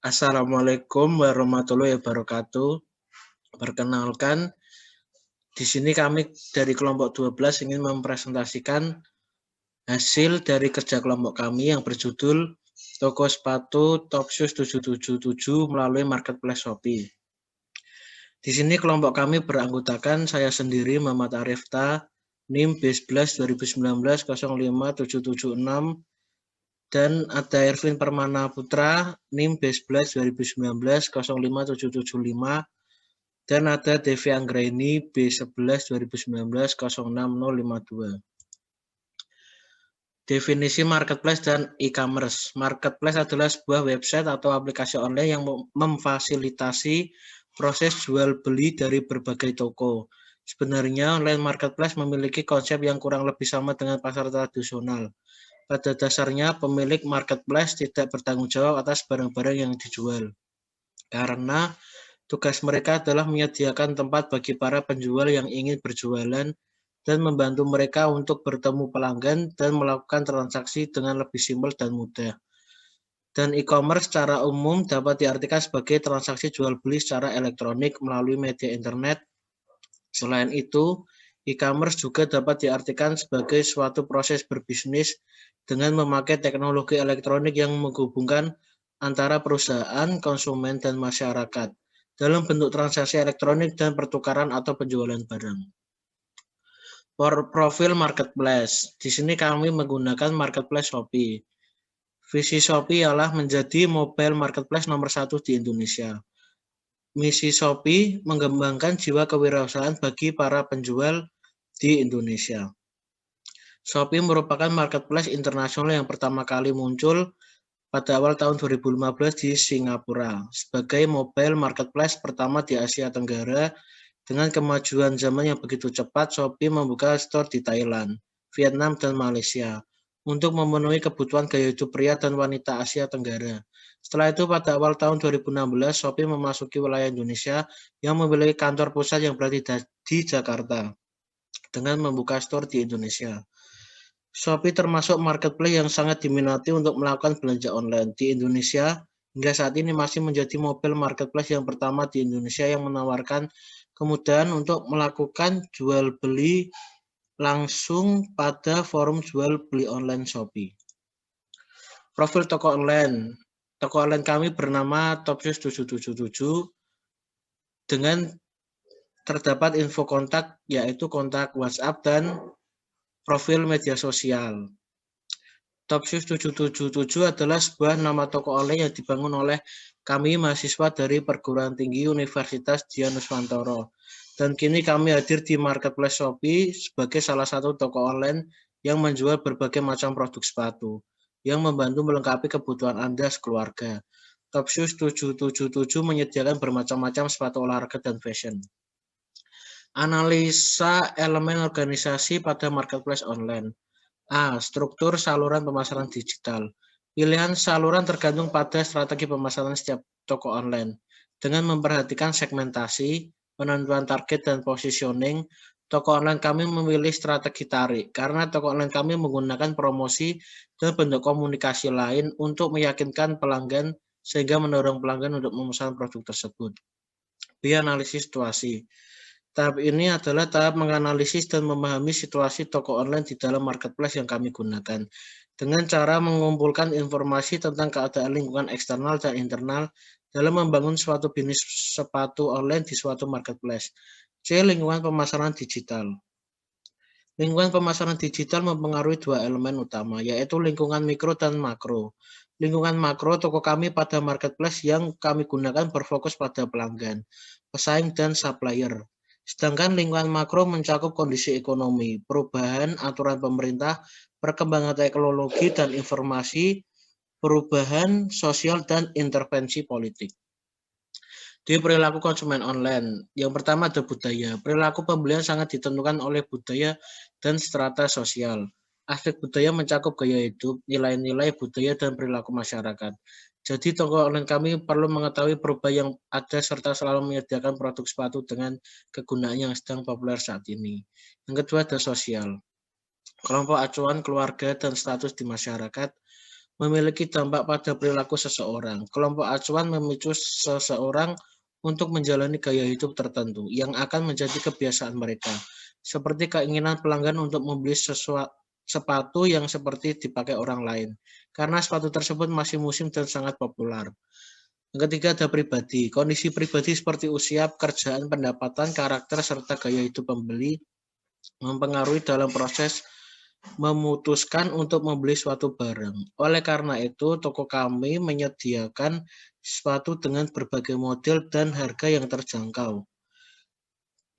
Assalamualaikum warahmatullahi wabarakatuh. Perkenalkan, di sini kami dari kelompok 12 ingin mempresentasikan hasil dari kerja kelompok kami yang berjudul Toko Sepatu Top Shoes 777 melalui Marketplace Shopee. Di sini kelompok kami beranggotakan saya sendiri, Muhammad Arifta, NIM B11 2019 05776, dan ada Ervin Permana Putra, NIM B11 2019 05775, dan ada Devi Anggraini B11 2019 06052. Definisi marketplace dan e-commerce. Marketplace adalah sebuah website atau aplikasi online yang memfasilitasi proses jual beli dari berbagai toko. Sebenarnya online marketplace memiliki konsep yang kurang lebih sama dengan pasar tradisional. Pada dasarnya, pemilik marketplace tidak bertanggung jawab atas barang-barang yang dijual, karena tugas mereka adalah menyediakan tempat bagi para penjual yang ingin berjualan dan membantu mereka untuk bertemu pelanggan dan melakukan transaksi dengan lebih simpel dan mudah. Dan e-commerce secara umum dapat diartikan sebagai transaksi jual beli secara elektronik melalui media internet. Selain itu, e-commerce juga dapat diartikan sebagai suatu proses berbisnis dengan memakai teknologi elektronik yang menghubungkan antara perusahaan, konsumen, dan masyarakat dalam bentuk transaksi elektronik dan pertukaran atau penjualan barang. Profil marketplace. Di sini kami menggunakan marketplace Shopee. Visi Shopee ialah menjadi mobile marketplace nomor 1 di Indonesia. Misi Shopee mengembangkan jiwa kewirausahaan bagi para penjual di Indonesia. Shopee merupakan marketplace internasional yang pertama kali muncul pada awal tahun 2015 di Singapura sebagai mobile marketplace pertama di Asia Tenggara. Dengan kemajuan zaman yang begitu cepat, Shopee membuka store di Thailand, Vietnam, dan Malaysia untuk memenuhi kebutuhan gaya hidup pria dan wanita Asia Tenggara. Setelah itu, pada awal tahun 2016, Shopee memasuki wilayah Indonesia yang memiliki kantor pusat yang berada di Jakarta dengan membuka store di Indonesia. Shopee termasuk marketplace yang sangat diminati untuk melakukan belanja online di Indonesia. Hingga saat ini masih menjadi mobile marketplace yang pertama di Indonesia yang menawarkan kemudahan untuk melakukan jual beli langsung pada forum jual beli online Shopee. Profil toko online. Toko online kami bernama Top Shoes 777 dengan terdapat info kontak yaitu kontak WhatsApp dan profil media sosial. Top Shoes 777 adalah sebuah nama toko online yang dibangun oleh kami mahasiswa dari Perguruan Tinggi Universitas Dian Nuswantoro. Dan kini kami hadir di Marketplace Shopee sebagai salah satu toko online yang menjual berbagai macam produk sepatu yang membantu melengkapi kebutuhan Anda sekeluarga. Top Shoes 777 menyediakan bermacam-macam sepatu olahraga dan fashion. Analisa elemen organisasi pada marketplace online. A. Struktur saluran pemasaran digital. Pilihan saluran tergantung pada strategi pemasaran setiap toko online. Dengan memperhatikan segmentasi, penentuan target, dan positioning, toko online kami memilih strategi tarik karena toko online kami menggunakan promosi dan bentuk komunikasi lain untuk meyakinkan pelanggan sehingga mendorong pelanggan untuk memesan produk tersebut. B. Analisis situasi. Tahap ini adalah tahap menganalisis dan memahami situasi toko online di dalam marketplace yang kami gunakan dengan cara mengumpulkan informasi tentang keadaan lingkungan eksternal dan internal dalam membangun suatu bisnis sepatu online di suatu marketplace. C. Lingkungan pemasaran digital. Lingkungan pemasaran digital mempengaruhi dua elemen utama, yaitu lingkungan mikro dan makro. Lingkungan makro, toko kami pada marketplace yang kami gunakan berfokus pada pelanggan, pesaing, dan supplier. Sedangkan lingkungan makro mencakup kondisi ekonomi, perubahan aturan pemerintah, perkembangan teknologi dan informasi, perubahan sosial, dan intervensi politik. Di perilaku konsumen online, yang pertama ada budaya. Perilaku pembelian sangat ditentukan oleh budaya dan strata sosial. Aspek budaya mencakup gaya hidup, nilai-nilai budaya, dan perilaku masyarakat. Jadi toko online kami perlu mengetahui perubahan yang ada serta selalu menyediakan produk sepatu dengan kegunaan yang sedang populer saat ini. Yang kedua ada sosial. Kelompok acuan, keluarga, dan status di masyarakat. memiliki dampak pada perilaku seseorang. Kelompok acuan memicu seseorang untuk menjalani gaya hidup tertentu yang akan menjadi kebiasaan mereka, seperti keinginan pelanggan untuk membeli sepatu yang seperti dipakai orang lain, karena sepatu tersebut masih musim dan sangat populer. Yang ketiga ada pribadi. Kondisi pribadi seperti usia, pekerjaan, pendapatan, karakter, serta gaya hidup pembeli mempengaruhi dalam proses memutuskan untuk membeli suatu barang. Oleh karena itu, toko kami menyediakan sepatu dengan berbagai model dan harga yang terjangkau.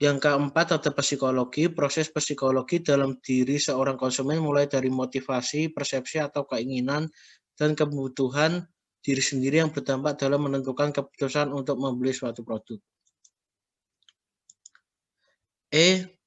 Yang keempat ada psikologi. Proses psikologi dalam diri seorang konsumen mulai dari motivasi, persepsi atau keinginan, dan kebutuhan diri sendiri yang berdampak dalam menentukan keputusan untuk membeli suatu produk.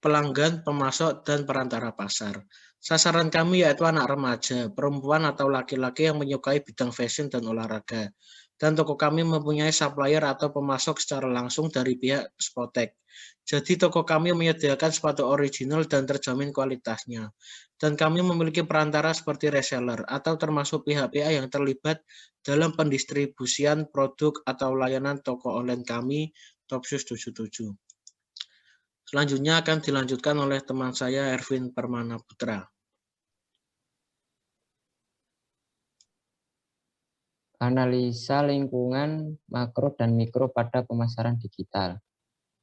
Pelanggan, pemasok, dan perantara pasar. Sasaran kami yaitu anak remaja, perempuan atau laki-laki yang menyukai bidang fashion dan olahraga. Dan toko kami mempunyai supplier atau pemasok secara langsung dari pihak Spotek. Jadi toko kami menyediakan sepatu original dan terjamin kualitasnya. Dan kami memiliki perantara seperti reseller atau termasuk pihak-pihak yang terlibat dalam pendistribusian produk atau layanan toko online kami, Topsus 77. Selanjutnya akan dilanjutkan oleh teman saya Erwin Permana Putra. Analisa lingkungan makro dan mikro pada pemasaran digital.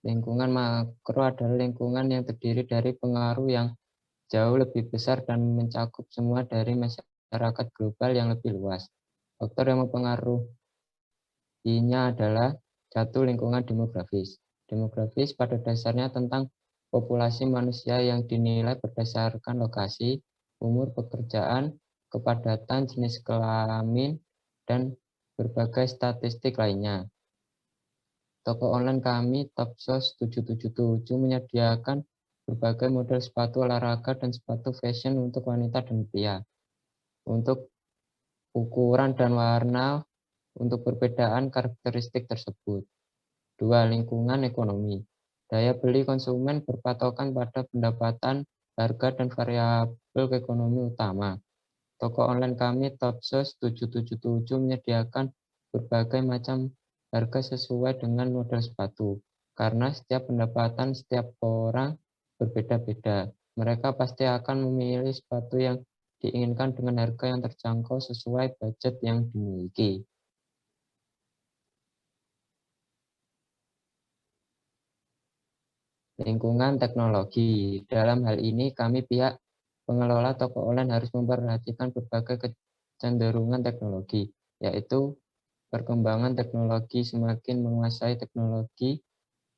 Lingkungan makro adalah lingkungan yang terdiri dari pengaruh yang jauh lebih besar dan mencakup semua dari masyarakat global yang lebih luas. Faktor yang mempengaruhinya adalah satu, lingkungan demografis. Demografis pada dasarnya tentang populasi manusia yang dinilai berdasarkan lokasi, umur pekerjaan, kepadatan, jenis kelamin, dan berbagai statistik lainnya. Toko online kami, Topsos 777, menyediakan berbagai model sepatu olahraga dan sepatu fashion untuk wanita dan pria. Untuk ukuran dan warna, untuk perbedaan karakteristik tersebut. 2. Lingkungan ekonomi. Daya beli konsumen berpatokan pada pendapatan, harga, dan variabel ekonomi utama. Toko online kami, Topsos 777, menyediakan berbagai macam harga sesuai dengan model sepatu. Karena setiap pendapatan setiap orang berbeda-beda. Mereka pasti akan memilih sepatu yang diinginkan dengan harga yang terjangkau sesuai budget yang dimiliki. Lingkungan teknologi. Dalam hal ini, kami pihak pengelola toko online harus memperhatikan berbagai kecenderungan teknologi, yaitu perkembangan teknologi. Semakin menguasai teknologi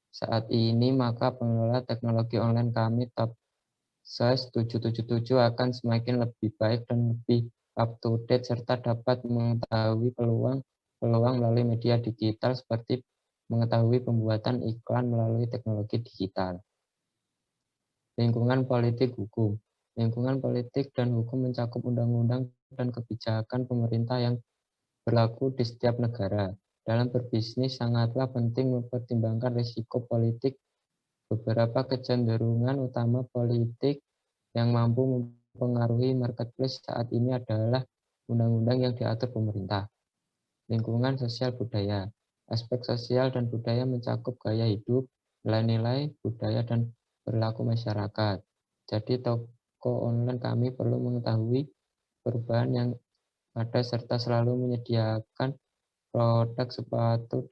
saat ini, maka pengelola teknologi online kami Topsos 777 akan semakin lebih baik dan lebih up-to-date serta dapat mengetahui peluang melalui media digital seperti mengetahui pembuatan iklan melalui teknologi digital. Lingkungan politik hukum. Lingkungan politik dan hukum mencakup undang-undang dan kebijakan pemerintah yang berlaku di setiap negara. Dalam berbisnis sangatlah penting mempertimbangkan risiko politik. Beberapa kecenderungan utama politik yang mampu mempengaruhi marketplace saat ini adalah undang-undang yang diatur pemerintah. Lingkungan sosial budaya. Aspek sosial dan budaya mencakup gaya hidup, nilai-nilai, budaya, dan perilaku masyarakat. Jadi toko online kami perlu mengetahui perubahan yang ada serta selalu menyediakan produk sepatu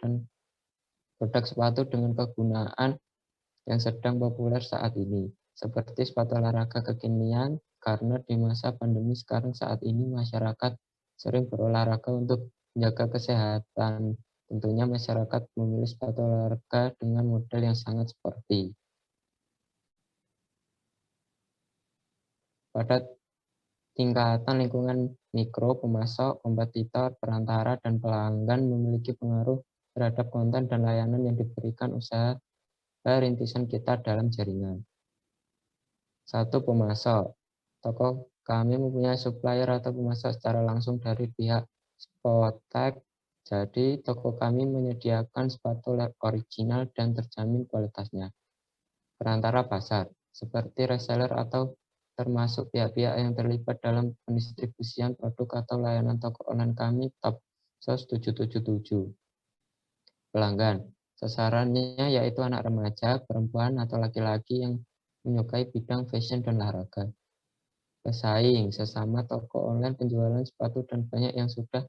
dengan kegunaan yang sedang populer saat ini, seperti sepatu olahraga kekinian, karena di masa pandemi sekarang saat ini masyarakat sering berolahraga untuk menjaga kesehatan. Tentunya masyarakat memilih sepatu olahraga dengan model yang sangat sporty. Pada tingkatan lingkungan mikro, pemasok, kompetitor, perantara, dan pelanggan memiliki pengaruh terhadap konten dan layanan yang diberikan usaha rintisan kita dalam jaringan. 1. Pemasok. Toko kami mempunyai supplier atau pemasok secara langsung dari pihak Spotek. Jadi, toko kami menyediakan sepatu original dan terjamin kualitasnya. Perantara pasar, seperti reseller atau termasuk pihak-pihak yang terlibat dalam pendistribusian produk atau layanan toko online kami top SOS 777. Pelanggan, sasarannya yaitu anak remaja, perempuan, atau laki-laki yang menyukai bidang fashion dan olahraga. Pesaing, sesama toko online penjualan sepatu dan banyak yang sudah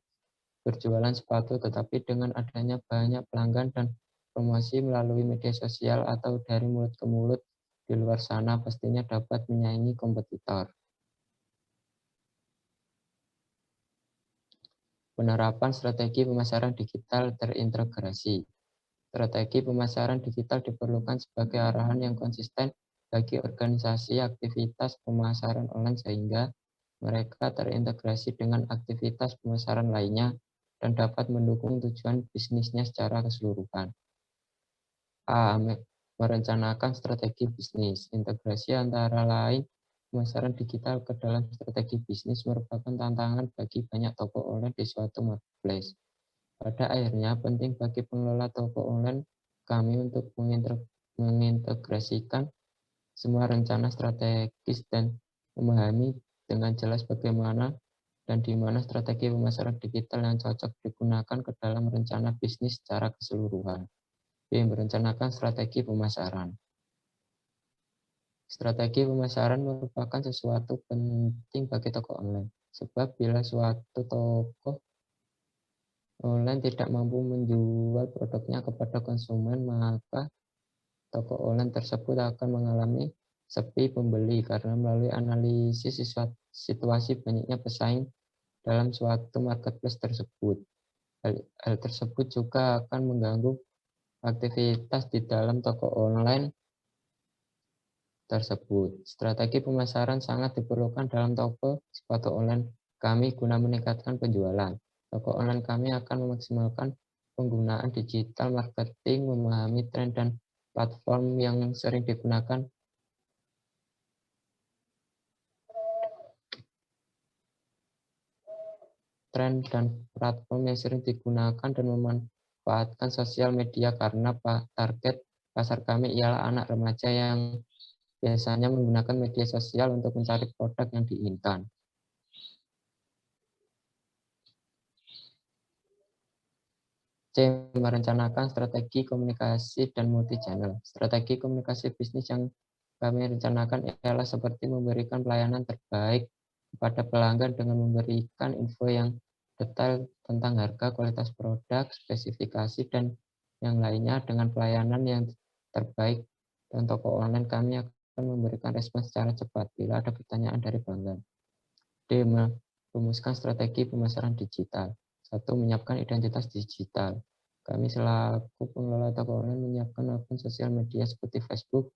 berjualan sepatu, tetapi dengan adanya banyak pelanggan dan promosi melalui media sosial atau dari mulut ke mulut di luar sana pastinya dapat menyaingi kompetitor. Penerapan strategi pemasaran digital terintegrasi. Strategi pemasaran digital diperlukan sebagai arahan yang konsisten bagi organisasi aktivitas pemasaran online sehingga mereka terintegrasi dengan aktivitas pemasaran lainnya dan dapat mendukung tujuan bisnisnya secara keseluruhan. A. Merencanakan strategi bisnis. Integrasi antara lain pemasaran digital ke dalam strategi bisnis merupakan tantangan bagi banyak toko online di suatu marketplace. Pada akhirnya, penting bagi pengelola toko online kami untuk mengintegrasikan semua rencana strategis dan memahami dengan jelas bagaimana dan di mana strategi pemasaran digital yang cocok digunakan ke dalam rencana bisnis secara keseluruhan. B. Merencanakan strategi pemasaran. Strategi pemasaran merupakan sesuatu penting bagi toko online, sebab bila suatu toko online tidak mampu menjual produknya kepada konsumen, maka toko online tersebut akan mengalami sepi pembeli karena melalui analisis situasi banyaknya pesaing dalam suatu marketplace tersebut. Hal tersebut juga akan mengganggu aktivitas di dalam toko online tersebut. Strategi pemasaran sangat diperlukan dalam toko sepatu online kami guna meningkatkan penjualan. Toko online kami akan memaksimalkan penggunaan digital marketing, memahami tren dan platform yang sering digunakan dan memanfaatkan sosial media karena target pasar kami ialah anak remaja yang biasanya menggunakan media sosial untuk mencari produk yang diinginkan. C. Merencanakan strategi komunikasi dan multi-channel. Strategi komunikasi bisnis yang kami rencanakan ialah seperti memberikan pelayanan terbaik kepada pelanggan dengan memberikan info yang detail tentang harga, kualitas produk, spesifikasi, dan yang lainnya dengan pelayanan yang terbaik. Dan toko online kami akan memberikan respon secara cepat bila ada pertanyaan dari pelanggan. D. Merumuskan strategi pemasaran digital. 1. Menyiapkan identitas digital. Kami selaku pengelola toko online menyiapkan akun sosial media seperti Facebook,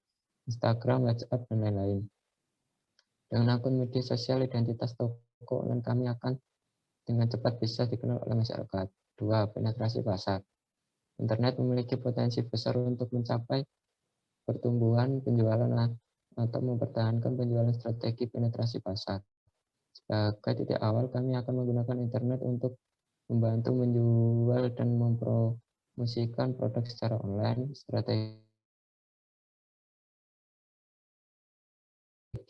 Instagram, WhatsApp, dan lain-lain. Dengan akun media sosial, identitas toko online kami akan dengan cepat bisa dikenal oleh masyarakat. 2. Penetrasi pasar. Internet memiliki potensi besar untuk mencapai pertumbuhan penjualan atau mempertahankan penjualan. Strategi penetrasi pasar. Sebagai titik awal, kami akan menggunakan internet untuk membantu menjual dan mempromosikan produk secara online. Strategi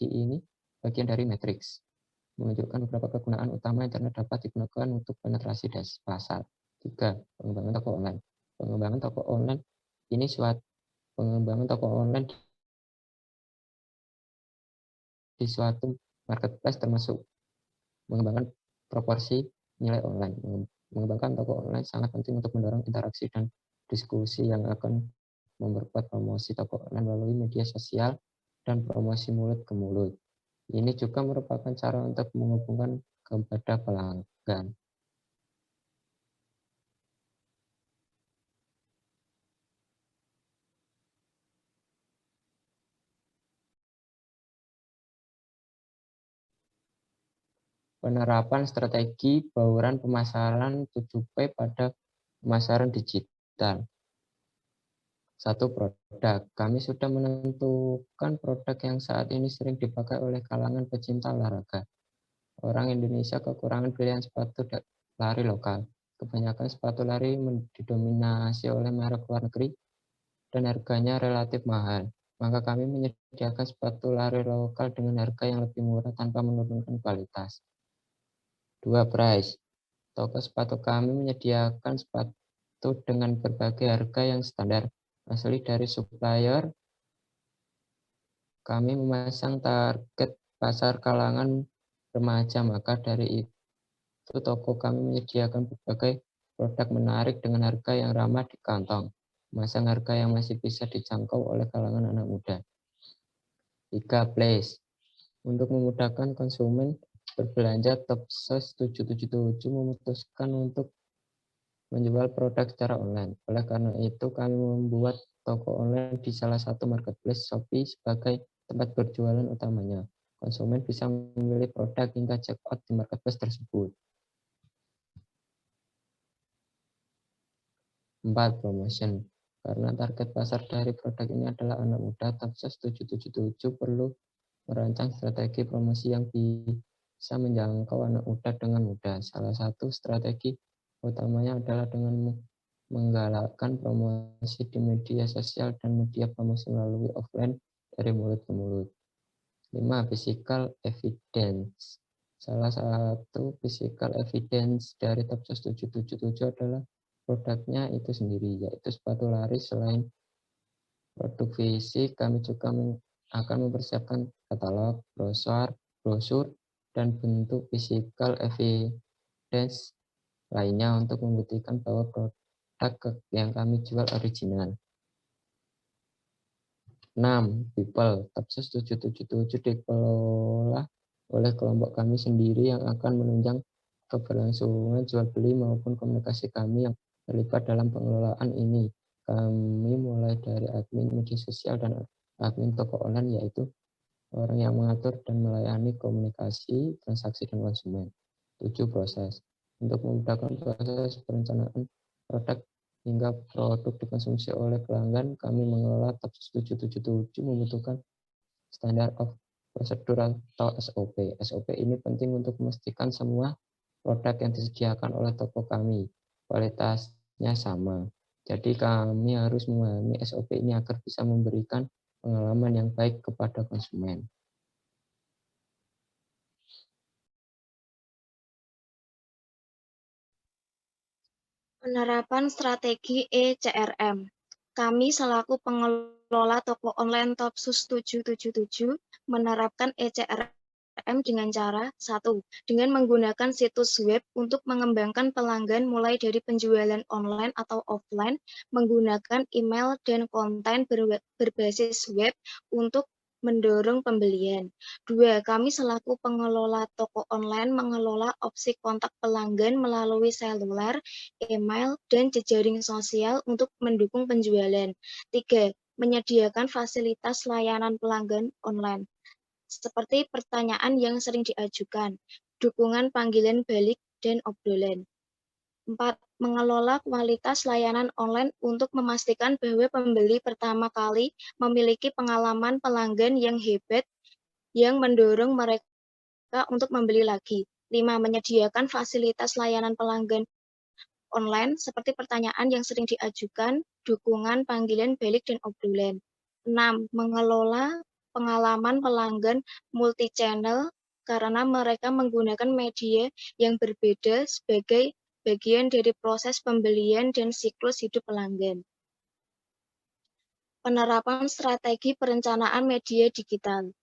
ini bagian dari matriks, menunjukkan beberapa kegunaan utama internet dapat digunakan untuk penetrasi pasar. 3. Pengembangan toko online. Pengembangan toko online ini di suatu marketplace termasuk mengembangkan proporsi nilai online. Mengembangkan toko online sangat penting untuk mendorong interaksi dan diskusi yang akan memperkuat promosi toko online melalui media sosial dan promosi mulut ke mulut. Ini juga merupakan cara untuk menghubungkan kepada pelanggan. Penerapan strategi bauran pemasaran 7P pada pemasaran digital. 1. Produk. Kami sudah menentukan produk yang saat ini sering dipakai oleh kalangan pecinta olahraga. Orang Indonesia kekurangan pilihan sepatu lari lokal. Kebanyakan sepatu lari didominasi oleh merek luar negeri dan harganya relatif mahal. maka kami menyediakan sepatu lari lokal dengan harga yang lebih murah tanpa menurunkan kualitas. 2. Price. Toko sepatu kami menyediakan sepatu dengan berbagai harga yang standar, asli dari supplier. Kami memasang target pasar kalangan remaja, maka dari itu toko kami menyediakan berbagai produk menarik dengan harga yang ramah di kantong, memasang harga yang masih bisa dijangkau oleh kalangan anak muda. 3. Place. Untuk memudahkan konsumen berbelanja, Topsos 777 memutuskan untuk menjual produk secara online. Oleh karena itu, kami membuat toko online di salah satu marketplace Shopee sebagai tempat berjualan utamanya. Konsumen bisa memilih produk hingga check out di marketplace tersebut. 4. Promotion. Karena target pasar dari produk ini adalah anak muda, Topsos 777 perlu merancang strategi promosi yang bisa menjangkau anak muda dengan mudah. Salah satu strategi utamanya adalah dengan menggalakkan promosi di media sosial dan media promosi melalui offline dari mulut ke mulut. 5. Physical evidence. Salah satu physical evidence dari Topsos 777 adalah produknya itu sendiri, yaitu sepatu lari. Selain produk fisik, kami juga akan mempersiapkan katalog, brosur, dan bentuk physical evidence lainnya untuk membuktikan bahwa produk yang kami jual original. 6. People. Topsos 777 dikelola oleh kelompok kami sendiri yang akan menunjang keberlangsungan jual beli maupun komunikasi kami yang terlibat dalam pengelolaan ini. Kami mulai dari admin media sosial dan admin toko online, yaitu orang yang mengatur dan melayani komunikasi, transaksi, dan konsumen. 7. Proses. Untuk memudahkan proses perencanaan produk hingga produk dikonsumsi oleh pelanggan, kami mengelola Topsos 777 membutuhkan standard of procedure atau SOP. SOP ini penting untuk memastikan semua produk yang disediakan oleh toko kami kualitasnya sama. Jadi kami harus memahami SOP ini agar bisa memberikan pengalaman yang baik kepada konsumen. Penerapan strategi ECRM. Kami selaku pengelola toko online Topsos 777 menerapkan ECRM dengan cara 1. Dengan menggunakan situs web untuk mengembangkan pelanggan mulai dari penjualan online atau offline, menggunakan email dan konten berbasis web untuk mendorong pembelian. 2. Kami selaku pengelola toko online mengelola opsi kontak pelanggan melalui seluler, email, dan jejaring sosial untuk mendukung penjualan. 3. Menyediakan fasilitas layanan pelanggan online, seperti pertanyaan yang sering diajukan, dukungan panggilan balik, dan obrolan. 4. Mengelola kualitas layanan online untuk memastikan bahwa pembeli pertama kali memiliki pengalaman pelanggan yang hebat yang mendorong mereka untuk membeli lagi. 5. Menyediakan fasilitas layanan pelanggan online seperti pertanyaan yang sering diajukan, dukungan, panggilan balik, dan obrolan. 6. Mengelola pengalaman pelanggan multi-channel karena mereka menggunakan media yang berbeda sebagai bagian dari proses pembelian dan siklus hidup pelanggan. Penerapan strategi perencanaan media digital.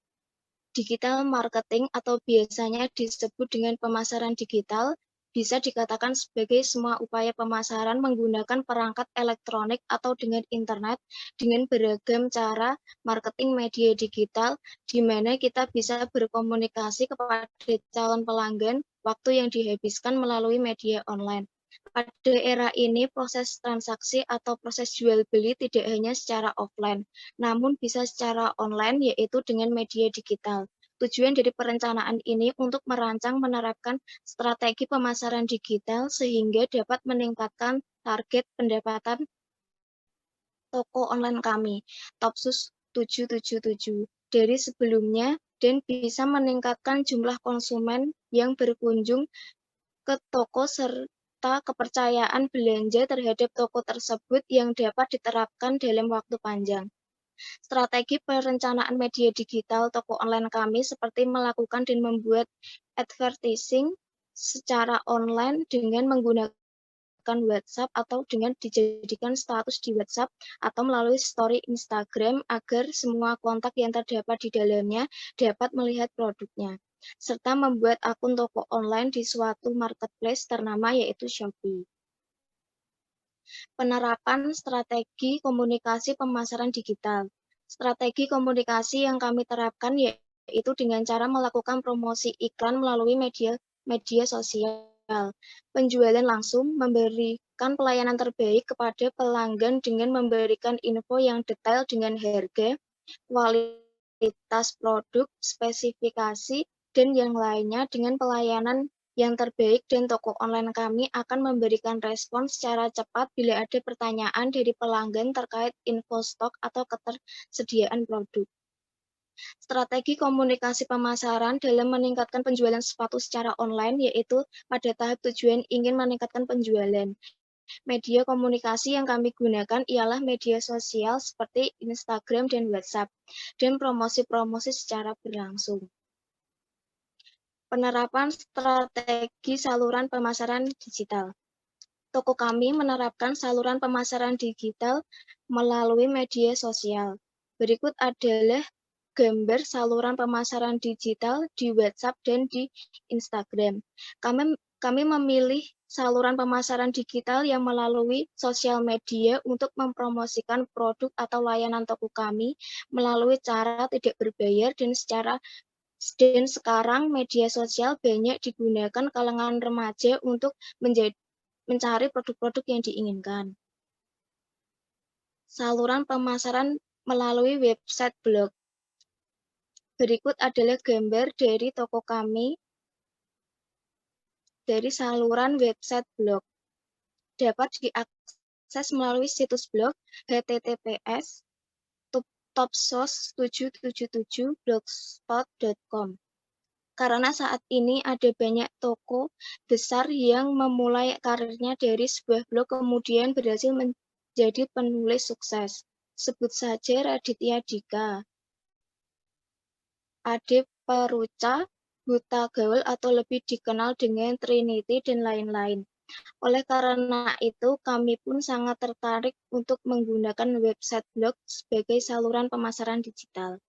Digital marketing atau biasanya disebut dengan pemasaran digital bisa dikatakan sebagai semua upaya pemasaran menggunakan perangkat elektronik atau dengan internet dengan beragam cara marketing media digital di mana kita bisa berkomunikasi kepada calon pelanggan waktu yang dihabiskan melalui media online. Pada era ini, proses transaksi atau proses jual beli tidak hanya secara offline, namun bisa secara online, yaitu dengan media digital. Tujuan dari perencanaan ini untuk merancang menerapkan strategi pemasaran digital sehingga dapat meningkatkan target pendapatan toko online kami, Topsos 777, dari sebelumnya dan bisa meningkatkan jumlah konsumen yang berkunjung ke toko serta kepercayaan belanja terhadap toko tersebut yang dapat diterapkan dalam waktu panjang. Strategi perencanaan media digital toko online kami seperti melakukan dan membuat advertising secara online dengan menggunakan WhatsApp atau dengan dijadikan status di WhatsApp atau melalui story Instagram agar semua kontak yang terdapat di dalamnya dapat melihat produknya, serta membuat akun toko online di suatu marketplace ternama yaitu Shopee. Penerapan strategi komunikasi pemasaran digital. Strategi komunikasi yang kami terapkan yaitu dengan cara melakukan promosi iklan melalui media sosial, penjualan langsung, memberikan pelayanan terbaik kepada pelanggan dengan memberikan info yang detail dengan harga, kualitas produk, spesifikasi, dan yang lainnya dengan pelayanan yang terbaik, dan toko online kami akan memberikan respon secara cepat bila ada pertanyaan dari pelanggan terkait info stok atau ketersediaan produk. Strategi komunikasi pemasaran dalam meningkatkan penjualan sepatu secara online yaitu pada tahap tujuan ingin meningkatkan penjualan. Media komunikasi yang kami gunakan ialah media sosial seperti Instagram dan WhatsApp, dan promosi-promosi secara berlangsung. Penerapan strategi saluran pemasaran digital. Toko kami menerapkan saluran pemasaran digital melalui media sosial. Berikut adalah gambar saluran pemasaran digital di WhatsApp dan di Instagram. Kami memilih saluran pemasaran digital yang melalui sosial media untuk mempromosikan produk atau layanan toko kami melalui cara tidak berbayar dan sekarang media sosial banyak digunakan kalangan remaja untuk mencari produk-produk yang diinginkan. Saluran pemasaran melalui website blog. Berikut adalah gambar dari toko kami dari saluran website blog. Dapat diakses melalui situs blog https://topsos777blogspot.com. Karena saat ini ada banyak toko besar yang memulai karirnya dari sebuah blog kemudian berhasil menjadi penulis sukses. Sebut saja Raditya Dika, Ade Peruca, Buta Gaul atau lebih dikenal dengan Trinity dan lain-lain. Oleh karena itu, kami pun sangat tertarik untuk menggunakan website blog sebagai saluran pemasaran digital.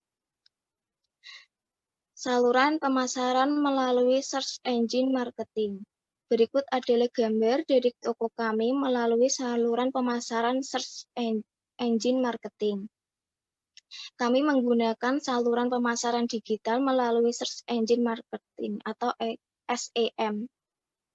Saluran pemasaran melalui search engine marketing. Berikut adalah gambar dari toko kami melalui saluran pemasaran search engine marketing. Kami menggunakan saluran pemasaran digital melalui search engine marketing atau SEM.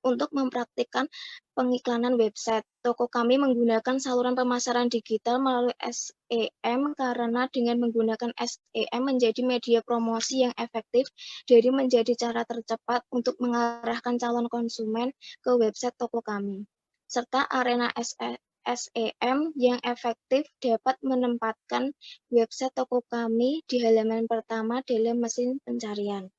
Untuk mempraktikkan pengiklanan website, toko kami menggunakan saluran pemasaran digital melalui SEM karena dengan menggunakan SEM menjadi media promosi yang efektif dari menjadi cara tercepat untuk mengarahkan calon konsumen ke website toko kami. Serta arena SEM yang efektif dapat menempatkan website toko kami di halaman pertama dalam mesin pencarian.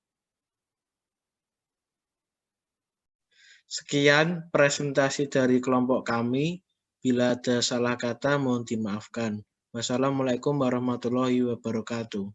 Sekian presentasi dari kelompok kami. Bila ada salah kata, mohon dimaafkan. Wassalamualaikum warahmatullahi wabarakatuh.